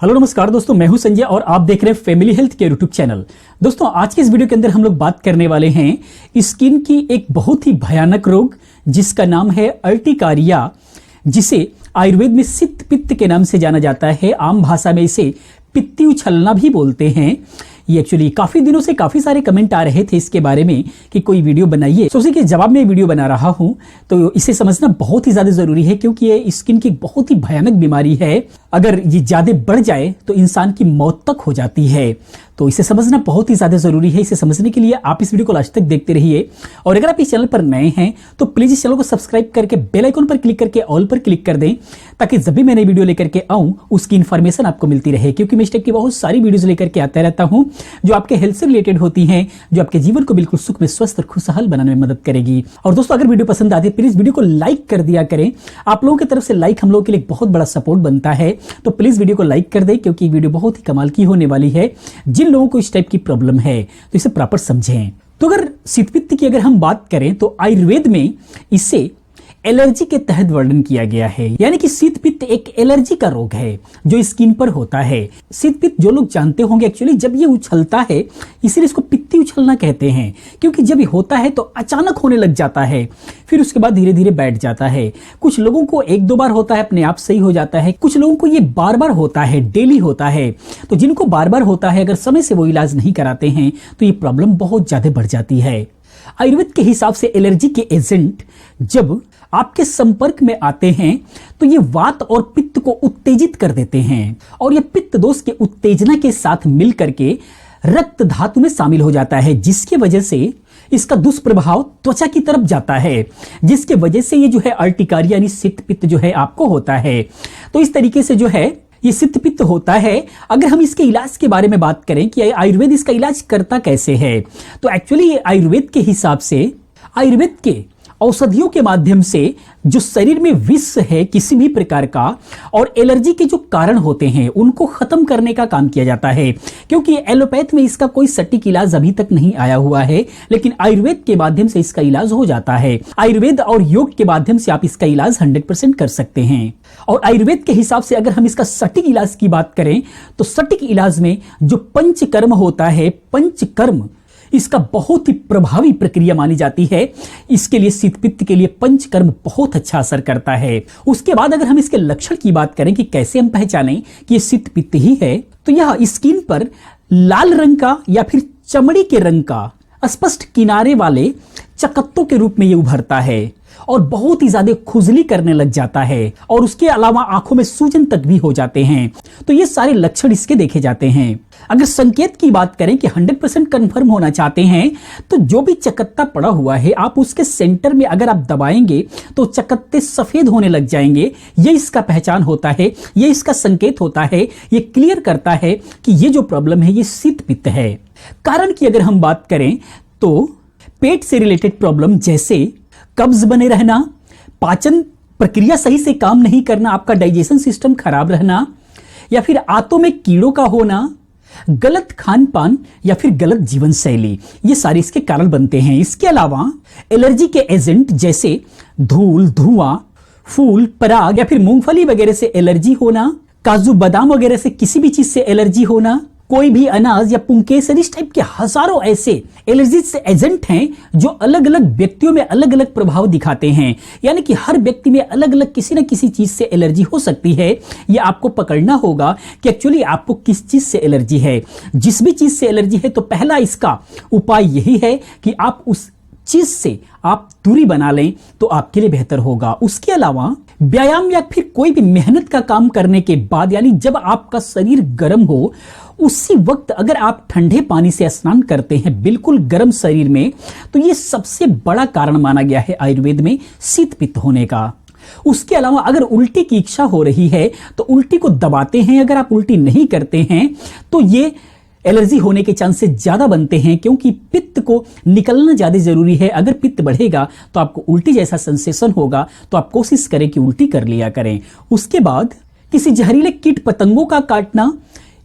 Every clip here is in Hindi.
हेलो नमस्कार दोस्तों, मैं हूं संजय और आप देख रहे हैं फैमिली हेल्थ के यूट्यूब चैनल। दोस्तों आज के इस वीडियो के अंदर हम लोग बात करने वाले हैं स्किन की एक बहुत ही भयानक रोग जिसका नाम है अर्टिकारिया, जिसे आयुर्वेद में सित पित्त के नाम से जाना जाता है। आम भाषा में इसे पित्ती उछलना भी बोलते हैं। ये एक्चुअली काफी दिनों से काफी सारे कमेंट आ रहे थे इसके बारे में कि कोई वीडियो बनाइए, तो उसी के जवाब में वीडियो बना रहा हूं। तो इसे समझना बहुत ही ज्यादा जरूरी है क्योंकि ये स्किन की बहुत ही भयानक बीमारी है। अगर ये ज्यादा बढ़ जाए तो इंसान की मौत तक हो जाती है। तो इसे समझना बहुत ही ज्यादा जरूरी है। इसे समझने के लिए आप इस वीडियो को लास्ट तक देखते रहिए और अगर आप इस चैनल पर नए हैं तो प्लीज इस चैनल को सब्सक्राइब करके बेल आइकन पर क्लिक करके ऑल पर क्लिक कर दें, ताकि जब भी मैं नई वीडियो लेकर के आऊं उसकी इन्फॉर्मेशन आपको मिलती रहे। क्योंकि मैं इस टाइप की बहुत सारी वीडियोज लेकर के आता रहता हूं जो आपके हेल्थ से रिलेटेड होती हैं, जो आपके जीवन को बिल्कुल सुख में, स्वस्थ और खुशहाल बनाने में मदद करेगी। और दोस्तों अगर वीडियो पसंद आती है प्लीज वीडियो को लाइक कर दिया करें। आप लोगों की तरफ से लाइक हम लोगों के लिए बहुत बड़ा सपोर्ट बनता है, तो प्लीज वीडियो को लाइक कर दें क्योंकि वीडियो बहुत ही कमाल की होने वाली है। जिन लोगों को इस टाइप की प्रॉब्लम है तो इसे प्रॉपर समझें। तो अगर शीतपित्त की अगर हम बात करें तो आयुर्वेद में इसे एलर्जी के तहत वर्णन किया गया है, यानी कि शीत पित्त एक एलर्जी का रोग है जो स्किन पर होता है। शीत पित्त जो लोग जानते होंगे एक्चुअली जब ये उछलता है इसीलिए इसको पित्ती उछलना कहते हैं, क्योंकि जब ये होता है तो अचानक होने लग जाता है, फिर उसके बाद धीरे धीरे बैठ जाता है। कुछ लोगों को एक दो बार होता है अपने आप सही हो जाता है, कुछ लोगों को ये बार बार होता है, डेली होता है। तो जिनको बार बार होता है अगर समय से वो इलाज नहीं कराते हैं तो ये प्रॉब्लम बहुत ज्यादा बढ़ जाती है। आयुर्वेद के हिसाब से एलर्जी के एजेंट जब आपके संपर्क में आते हैं तो ये वात और पित्त को उत्तेजित कर देते हैं और ये पित्त दोष के उत्तेजना के साथ मिल करके रक्त धातु में शामिल हो जाता है, जिसके वजह से इसका दुष्प्रभाव त्वचा की तरफ जाता है, जिसके वजह से ये जो है अर्टिकारिया यानी शीत पित्त जो है आपको होता है। तो इस तरीके से जो है ये शीत पित्त होता है। अगर हम इसके इलाज के बारे में बात करें कि आयुर्वेद इसका इलाज करता कैसे है, तो एक्चुअली आयुर्वेद के हिसाब से आयुर्वेद के औषधियों के माध्यम से जो शरीर में विष है किसी भी प्रकार का और एलर्जी के जो कारण होते हैं उनको खत्म करने का काम किया जाता है। क्योंकि एलोपैथ में इसका कोई सटीक इलाज अभी तक नहीं आया हुआ है, लेकिन आयुर्वेद के माध्यम से इसका इलाज हो जाता है। आयुर्वेद और योग के माध्यम से आप इसका इलाज 100% कर सकते हैं। और आयुर्वेद के हिसाब से अगर हम इसका सटीक इलाज की बात करें तो सटीक इलाज में जो पंचकर्म होता है, पंचकर्म इसका बहुत ही प्रभावी प्रक्रिया मानी जाती है। इसके लिए शीत पित्त के लिए पंचकर्म बहुत अच्छा असर करता है। उसके बाद अगर हम इसके लक्षण की बात करें कि कैसे हम पहचानें कि ये शीत पित्त ही है, तो यह स्किन पर लाल रंग का या फिर चमड़ी के रंग का स्पष्ट किनारे वाले चकत्तों के रूप में ये उभरता है और बहुत ही ज्यादा खुजली करने लग जाता है और उसके अलावा आंखों में सूजन तक भी हो जाते हैं। तो ये सारे लक्षण इसके देखे जाते हैं। अगर संकेत की बात करें कि 100% कंफर्म होना चाहते हैं तो जो भी चकत्ता पड़ा हुआ है आप उसके सेंटर में अगर आप दबाएंगे तो चकत्ते सफेद होने लग जाएंगे। ये इसका पहचान होता है, ये इसका संकेत होता है, ये क्लियर करता है कि ये जो प्रॉब्लम है ये शीत पित्त है। कारण की अगर हम बात करें तो पेट से रिलेटेड प्रॉब्लम जैसे कब्ज बने रहना, पाचन प्रक्रिया सही से काम नहीं करना, आपका डाइजेशन सिस्टम खराब रहना, या फिर आंतों में कीड़ों का होना, गलत खान पान या फिर गलत जीवन शैली, ये सारे इसके कारण बनते हैं। इसके अलावा एलर्जी के एजेंट जैसे धूल, धुआं, फूल, पराग या फिर मूंगफली वगैरह से एलर्जी होना, काजू बादाम वगैरह से किसी भी चीज से एलर्जी होना, कोई भी अनाज या पुंकेसर, इस टाइप के हजारों ऐसे एलर्जी से एजेंट हैं जो अलग अलग व्यक्तियों में अलग अलग प्रभाव दिखाते हैं। यानी कि हर व्यक्ति में अलग अलग किसी न किसी चीज से एलर्जी हो सकती है। ये आपको पकड़ना होगा कि एक्चुअली आपको किस चीज से एलर्जी है। जिस भी चीज से एलर्जी है तो पहला इसका उपाय यही है कि आप उस चीज से आप दूरी बना लें तो आपके लिए बेहतर होगा। उसके अलावा व्यायाम या फिर कोई भी मेहनत का काम करने के बाद, यानी जब आपका शरीर गर्म हो उसी वक्त अगर आप ठंडे पानी से स्नान करते हैं बिल्कुल गर्म शरीर में, तो ये सबसे बड़ा कारण माना गया है आयुर्वेद में शीत पित्त होने का। उसके अलावा अगर उल्टी की इच्छा हो रही है तो उल्टी को दबाते हैं, अगर आप उल्टी नहीं करते हैं तो ये एलर्जी होने के चांसेस ज्यादा बनते हैं, क्योंकि पित्त को निकलना ज्यादा जरूरी है। अगर पित्त बढ़ेगा तो आपको उल्टी जैसा सेंसेशन होगा, तो आप कोशिश करें कि उल्टी कर लिया करें। उसके बाद किसी जहरीले कीट पतंगों का काटना,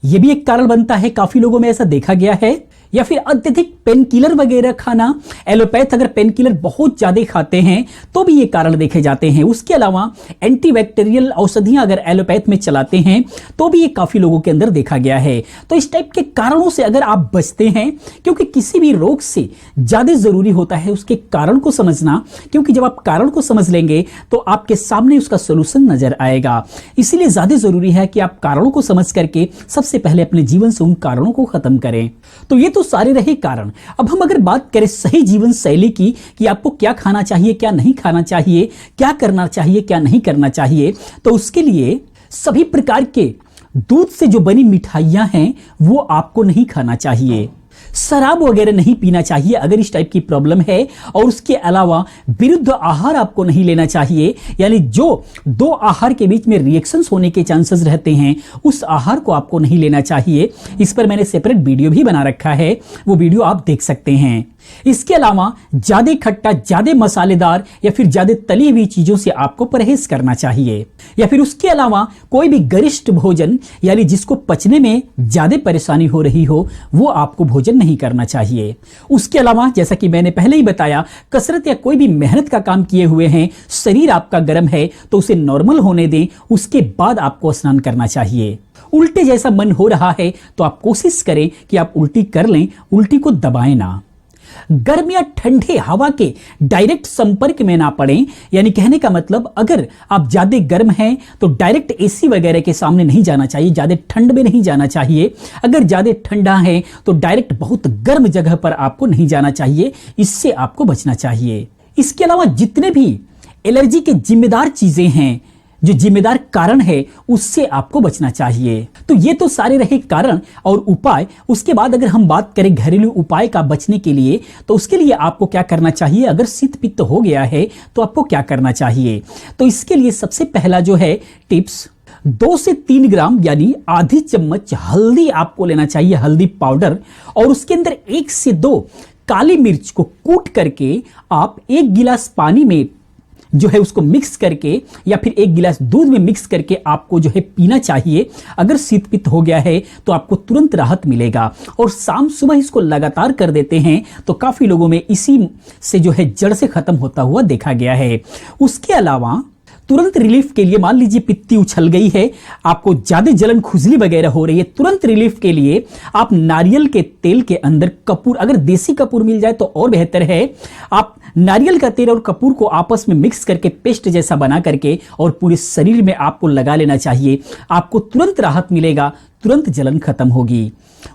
यह भी एक कारण बनता है। काफी लोगों में ऐसा देखा गया है। या फिर अत्यधिक पेन किलर वगैरह खाना, एलोपैथ अगर पेन किलर बहुत ज्यादा खाते हैं तो भी ये कारण देखे जाते हैं। उसके अलावा एंटीबैक्टीरियल औषधियां अगर एलोपैथ में चलाते हैं तो भी ये काफी लोगों के अंदर देखा गया है। तो इस टाइप के कारणों से अगर आप बचते हैं, क्योंकि किसी भी रोग से ज्यादा जरूरी होता है उसके कारण को समझना, क्योंकि जब आप कारण को समझ लेंगे तो आपके सामने उसका सोल्यूशन नजर आएगा। इसीलिए ज्यादा जरूरी है कि आप कारणों को समझ करके सबसे पहले अपने जीवन से उन कारणों को खत्म करें। तो ये तो सारे रहे कारण। अब हम अगर बात करें सही जीवन शैली की कि आपको क्या खाना चाहिए, क्या नहीं खाना चाहिए, क्या करना चाहिए, क्या नहीं करना चाहिए, तो उसके लिए सभी प्रकार के दूध से जो बनी मिठाइयां हैं वो आपको नहीं खाना चाहिए। शराब वगैरह नहीं पीना चाहिए अगर इस टाइप की प्रॉब्लम है। और उसके अलावा विरुद्ध आहार आपको नहीं लेना चाहिए, यानी जो दो आहार के बीच में रिएक्शंस होने के चांसेस रहते हैं उस आहार को आपको नहीं लेना चाहिए। इस पर मैंने सेपरेट वीडियो भी बना रखा है, वो वीडियो आप देख सकते हैं। इसके अलावा ज्यादा खट्टा, ज्यादा मसालेदार या फिर ज्यादा तली हुई चीजों से आपको परहेज करना चाहिए। या फिर उसके अलावा कोई भी गरिष्ठ भोजन, यानी जिसको पचने में ज्यादा परेशानी हो रही हो, वो आपको भोजन नहीं करना चाहिए। उसके अलावा जैसा कि मैंने पहले ही बताया, कसरत या कोई भी मेहनत का काम किए हुए हैं, शरीर आपका गर्म है तो उसे नॉर्मल होने दें, उसके बाद आपको स्नान करना चाहिए। उल्टे जैसा मन हो रहा है तो आप कोशिश करें कि आप उल्टी कर लें, उल्टी को दबाएं ना। गर्म या ठंडे हवा के डायरेक्ट संपर्क में ना पड़ें, यानी कहने का मतलब अगर आप ज्यादा गर्म हैं तो डायरेक्ट एसी वगैरह के सामने नहीं जाना चाहिए, ज्यादा ठंड में नहीं जाना चाहिए। अगर ज्यादा ठंडा है तो डायरेक्ट बहुत गर्म जगह पर आपको नहीं जाना चाहिए, इससे आपको बचना चाहिए। इसके अलावा जितने भी एलर्जी के जिम्मेदार चीजें हैं, जो जिम्मेदार कारण है, उससे आपको बचना चाहिए। तो ये तो सारे रहे कारण और उपाय। उसके बाद अगर हम बात करें घरेलू उपाय का बचने के लिए, तो उसके लिए आपको क्या करना चाहिए। अगर शीत पित्त हो गया है तो आपको क्या करना चाहिए। तो इसके लिए सबसे पहला जो है टिप्स, 2 से 3 ग्राम यानी आधी चम्मच हल्दी आपको लेना चाहिए, हल्दी पाउडर। और उसके अंदर 1 से 2 काली मिर्च को कूट करके आप 1 गिलास पानी में जो है उसको मिक्स करके या फिर 1 गिलास दूध में मिक्स करके आपको जो है पीना चाहिए। अगर शीत पित्त हो गया है तो आपको तुरंत राहत मिलेगा। और शाम सुबह इसको लगातार कर देते हैं तो काफी लोगों में इसी से जो है जड़ से खत्म होता हुआ देखा गया है। उसके अलावा तुरंत रिलीफ के लिए, मान लीजिए पित्ती उछल गई है, आपको ज्यादा जलन खुजली वगैरह हो रही है, तुरंत रिलीफ के लिए आप नारियल के तेल के अंदर कपूर, अगर देसी कपूर मिल जाए तो और बेहतर है, आप नारियल का तेल और कपूर को आपस में मिक्स करके पेस्ट जैसा बना करके और पूरे शरीर में आपको लगा लेना चाहिए। आपको तुरंत राहत मिलेगा, तुरंत जलन खत्म होगी।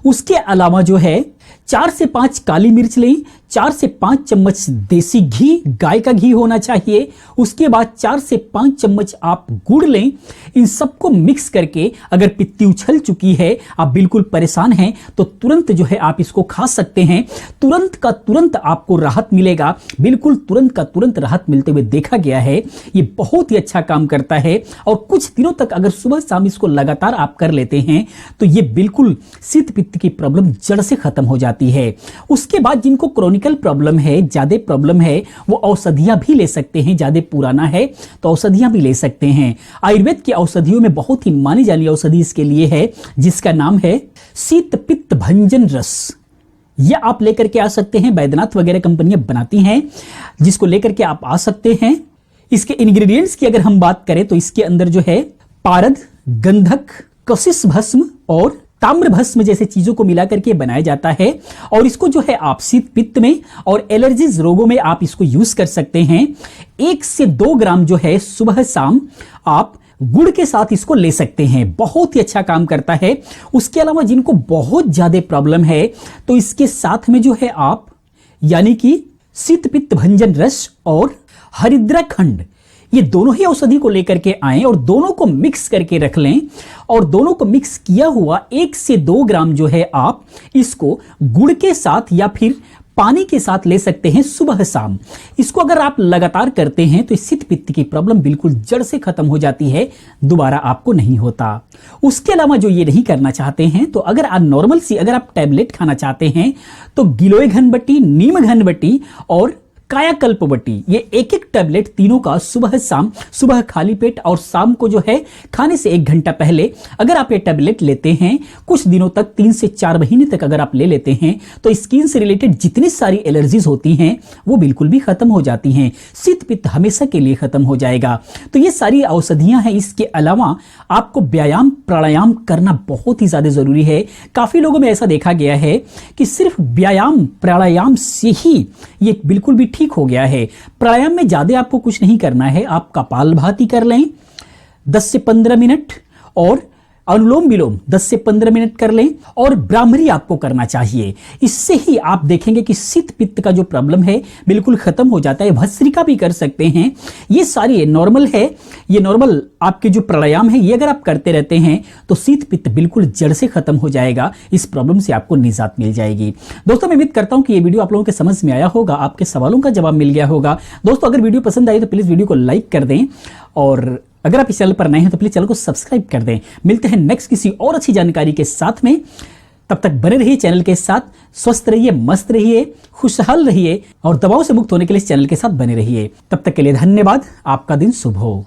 उसके अलावा जो है 4 से 5 काली मिर्च लें, 4 से 5 चम्मच देसी घी, गाय का घी होना चाहिए। उसके बाद 4 से 5 चम्मच आप गुड़ लें। इन सबको मिक्स करके, अगर पित्ती उछल चुकी है, आप बिल्कुल परेशान हैं, तो तुरंत जो है आप इसको खा सकते हैं। तुरंत का तुरंत आपको राहत मिलेगा, बिल्कुल तुरंत का तुरंत राहत मिलते हुए देखा गया है। ये बहुत ही अच्छा काम करता है और कुछ दिनों तक अगर सुबह शाम इसको लगातार आप कर लेते हैं तो ये बिल्कुल शीत पित्त की प्रॉब्लम जड़ से खत्म हो जाती है। उसके बाद जिनको क्रोनिकल प्रॉब्लम है, ज्यादा प्रॉब्लम है, वो औषधियां भी ले सकते हैं। ज्यादा पुराना है तो औषधियां भी ले सकते हैं। आयुर्वेद की औषधियों में बहुत ही मानी जानी औषधि इसके लिए है, जिसका नाम है शीत पित्त भंजन रस। यह आप लेकर के आ सकते हैं, बैद्यनाथ वगैरह कंपनियां बनाती हैं, जिसको लेकर के आप आ सकते हैं। इसके इंग्रेडिएंट्स की अगर हम बात करें तो इसके अंदर जो है पारद, गंधक, कशिश भस्म और ताम्र भस्म जैसे चीजों को मिलाकर के बनाया जाता है। और इसको जो है आप शीत पित्त में और एलर्जीज रोगों में आप इसको यूज कर सकते हैं। 1 से 2 ग्राम जो है सुबह शाम आप गुड़ के साथ इसको ले सकते हैं, बहुत ही अच्छा काम करता है। उसके अलावा जिनको बहुत ज्यादा प्रॉब्लम है तो इसके साथ में जो है आप यानी कि शीत पित्त भंजन रस और हरिद्रा खंड, ये दोनों ही औषधि को लेकर के आए और दोनों को मिक्स करके रख लें। और दोनों को मिक्स किया हुआ 1 से 2 ग्राम जो है आप इसको गुड़ के साथ या फिर पानी के साथ ले सकते हैं सुबह शाम। इसको अगर आप लगातार करते हैं तो शीत पित्त की प्रॉब्लम बिल्कुल जड़ से खत्म हो जाती है, दोबारा आपको नहीं होता। उसके अलावा जो ये नहीं करना चाहते हैं तो अगर आप नॉर्मल सी अगर आप टैबलेट खाना चाहते हैं तो गिलोय घनबट्टी, नीम घनबट्टी और कायाकल्पवटी, ये एक एक टैबलेट तीनों का सुबह शाम, सुबह खाली पेट और शाम को जो है खाने से 1 घंटा पहले अगर आप ये टैबलेट लेते हैं, कुछ दिनों तक 3 से 4 महीने तक अगर आप ले लेते हैं, तो स्किन से रिलेटेड जितनी सारी एलर्जीज होती हैं वो बिल्कुल भी खत्म हो जाती हैं। शीत पित्त हमेशा के लिए खत्म हो जाएगा। तो ये सारी औषधियां हैं। इसके अलावा आपको व्यायाम प्राणायाम करना बहुत ही ज्यादा जरूरी है। काफी लोगों में ऐसा देखा गया है कि सिर्फ व्यायाम प्राणायाम से ही ये बिल्कुल भी ठीक हो गया है। प्राणायाम में ज्यादा आपको कुछ नहीं करना है। आप कपालभाति कर लें 10 से 15 मिनट और अनुलोम विलोम 10 से 15 मिनट कर लें और ब्राह्मरी आपको करना चाहिए। इससे ही आप देखेंगे कि शीत पित्त का जो प्रॉब्लम है बिल्कुल खत्म हो जाता है। भस्त्रिका भी कर सकते हैं। ये सारी नॉर्मल है। ये नॉर्मल आपके जो प्राणायाम है ये अगर आप करते रहते हैं तो शीत पित्त बिल्कुल जड़ से खत्म हो जाएगा। इस प्रॉब्लम से आपको निजात मिल जाएगी। दोस्तों मैं उम्मीद करता हूं कि ये वीडियो आप लोगों के समझ में आया होगा, आपके सवालों का जवाब मिल गया होगा। दोस्तों अगर वीडियो पसंद आई तो प्लीज वीडियो को लाइक कर दें और अगर आप इस चैनल पर नए हैं तो प्लीज चैनल को सब्सक्राइब कर दें। मिलते हैं नेक्स्ट किसी और अच्छी जानकारी के साथ में। तब तक बने रहिए चैनल के साथ। स्वस्थ रहिए, मस्त रहिए, खुशहाल रहिए और दवाओं से मुक्त होने के लिए इस चैनल के साथ बने रहिए। तब तक के लिए धन्यवाद। आपका दिन शुभ हो।